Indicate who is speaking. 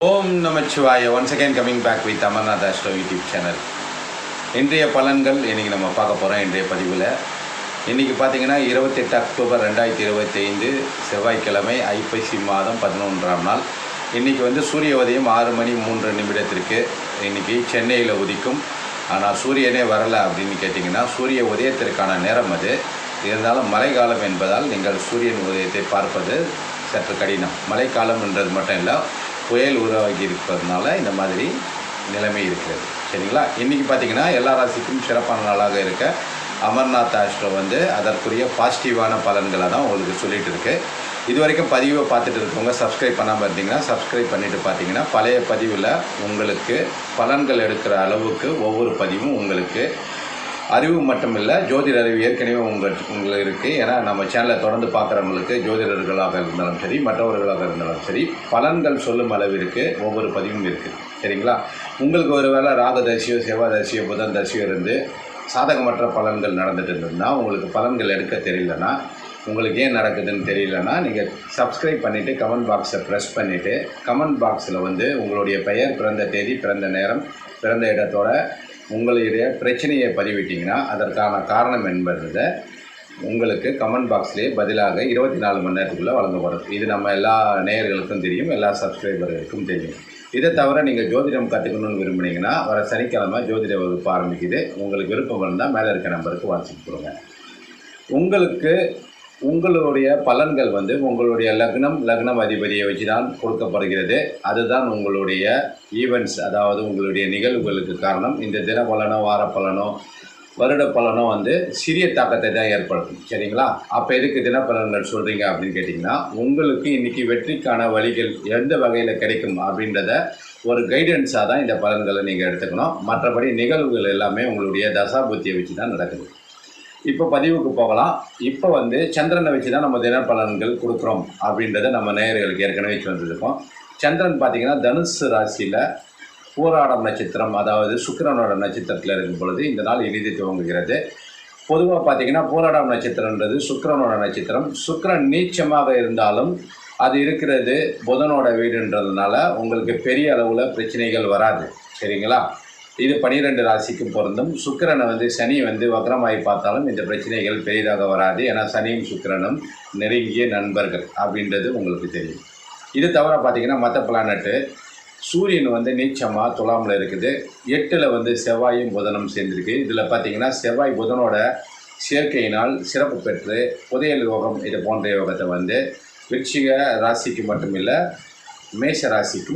Speaker 1: ஓம் நமச்சிவாய. Once again coming back with Amarnath astro YouTube channel. இன்றைய பலன்கள் இன்றைக்கி நம்ம பார்க்க போகிறோம். இன்றைய பதிவில் இன்றைக்கி பார்த்திங்கன்னா 28 அக்டோபர் 2025 செவ்வாய்க்கிழமை, ஐப்பசி மாதம் 11ஆம் நாள். இன்றைக்கி சூரிய உதயம் 6:03 இன்றைக்கி சென்னையில் உதிக்கும். ஆனால் சூரியனே வரலை அப்படின்னு கேட்டிங்கன்னா சூரிய உதயத்திற்கான நேரம் அது. இருந்தாலும் மழைக்காலம் என்பதால் நீங்கள் சூரியன் உதயத்தை பார்ப்பது சற்று கடினம். மழைக்காலம் என்றது மட்டும் இல்லை, புயல் உருவாகி இருப்பதனால இந்த மாதிரி நிலைமை இருக்கிறது. சரிங்களா? இன்றைக்கி பார்த்திங்கன்னா எல்லா ராசிக்கும் சிறப்பான நாளாக இருக்க அமர்நாத் ஆஸ்ட்ரோ அதற்குரிய பாசிட்டிவான பலன்களை தான் உங்களுக்கு சொல்லிகிட்டு இருக்கு. இது வரைக்கும் பதிவை பார்த்துட்டு இருக்கவங்க சப்ஸ்கிரைப் பண்ணாமல் இருந்தீங்கன்னா சப்ஸ்கிரைப் பண்ணிவிட்டு பார்த்தீங்கன்னா பழைய பதிவில் உங்களுக்கு பலன்கள் எடுக்கிற அளவுக்கு ஒவ்வொரு பதிவும் உங்களுக்கு அறிவு மட்டும் இல்லை, ஜோதிட அறிவு ஏற்கனவே உங்களுக்கு இருக்குது. ஏன்னா நம்ம சேனலை தொடர்ந்து பார்க்குறவங்களுக்கு ஜோதிடர்களாக இருந்தாலும் சரி, மற்றவர்களாக இருந்தாலும் சரி, பலன்கள் சொல்லும் அளவிற்கு ஒவ்வொரு பதிவும் இருக்குது. சரிங்களா? உங்களுக்கு ஒரு வேளை ராகதர்சியோ செவ்வாதர்சியோ புதன் தரிசியோ இருந்து சாதகமற்ற பலன்கள் நடந்துட்டு இருந்ததுன்னா, உங்களுக்கு பலன்கள் எடுக்க தெரியலனா, உங்களுக்கு ஏன் நடக்குதுன்னு தெரியலனா, நீங்கள் சப்ஸ்கிரைப் பண்ணிவிட்டு கமெண்ட் பாக்ஸை ப்ரெஸ் பண்ணிவிட்டு கமெண்ட் பாக்ஸில் உங்களுடைய பெயர், பிறந்த தேதி, பிறந்த நேரம், பிறந்த இடத்தோட உங்களுடைய பிரச்சனையை பதிவிட்டிங்கன்னா அதற்கான காரணம் என்பதை உங்களுக்கு கமெண்ட் பாக்ஸ்லேயே பதிலாக 24 மணி நேரத்துக்குள்ளே வழங்கப்படும். இது நம்ம எல்லா நேயர்களுக்கும் தெரியும், எல்லா சப்ஸ்கிரைபர்களுக்கும் தெரியும். இதை தவிர நீங்கள் ஜோதிடம் கற்றுக்கணும்னு விரும்புனீங்கன்னா வர சனிக்கிழமை ஜோதிட வகுப்பு ஆரம்பிக்குது. உங்களுக்கு விருப்பம் இருந்தால் மேலே இருக்க நம்பருக்கு வாட்ஸ்அப் கொடுங்க. உங்களுடைய பலன்கள் உங்களுடைய லக்னம் அதிபதியை வச்சு தான் கொடுக்கப்படுகிறது. அதுதான் உங்களுடைய ஈவெண்ட்ஸ், அதாவது உங்களுடைய நிகழ்வுகளுக்கு காரணம். இந்த தின பலனோ, வார பலனோ, வருட பலனோ சிறிய தாக்கத்தை தான் ஏற்படுத்தும். சரிங்களா? அப்போ எதுக்கு தினப்பலன்கள் சொல்கிறீங்க அப்படின்னு கேட்டிங்கன்னா, உங்களுக்கு இன்றைக்கி வெற்றிக்கான வழிகள் எந்த வகையில் கிடைக்கும் அப்படின்றத ஒரு கைடன்ஸாக தான் இந்த பலன்களை நீங்கள் எடுத்துக்கணும். மற்றபடி நிகழ்வுகள் எல்லாமே உங்களுடைய தசாபுத்தியை வச்சு தான் நடக்குது. இப்போ பதிவுக்கு போகலாம். இப்போ சந்திரனை வச்சு தான் நம்ம தினப்பலன்கள் கொடுக்குறோம் அப்படின்றத நம்ம நேயர்களுக்கு ஏற்கனவே வந்திருக்கோம். சந்திரன் பார்த்திங்கன்னா தனுசு ராசியில் பூராடம் நட்சத்திரம், அதாவது சுக்கிரனோட நட்சத்திரத்தில் இருக்கும் பொழுது இந்த நாள் இனிது துவங்குகிறது. பொதுவாக பார்த்திங்கன்னா பூராடம் நட்சத்திரன்றது சுக்கிரனோட நட்சத்திரம். சுக்கிரன் நீச்சமாக இருந்தாலும் அது இருக்கிறது புதனோட வீடுன்றதுனால உங்களுக்கு பெரிய அளவில் பிரச்சனைகள் வராது. சரிங்களா? இது 12 ராசிக்கும் பொருந்தும். சுக்கிரனை சனி வக்ரமாகி பார்த்தாலும் இந்த பிரச்சனைகள் பெரிதாக வராது. ஏன்னா சனியும் சுக்கிரனும் நெருங்கிய நண்பர்கள் அப்படின்றது உங்களுக்கு தெரியும். இது தவிர பார்த்திங்கன்னா மற்ற பிளானட்டு சூரியன் நீச்சமாக துலாமில் இருக்குது. 8ல் செவ்வாயும் புதனும் சேர்ந்துருக்கு. இதில் பார்த்திங்கன்னா செவ்வாய் புதனோட சேர்க்கையினால் சிறப்பு பெற்று புதையல் யோகம் இது போன்ற யோகத்தை விருச்சிக ராசிக்கு மட்டும் இல்லை, மேஷ ராசிக்கும்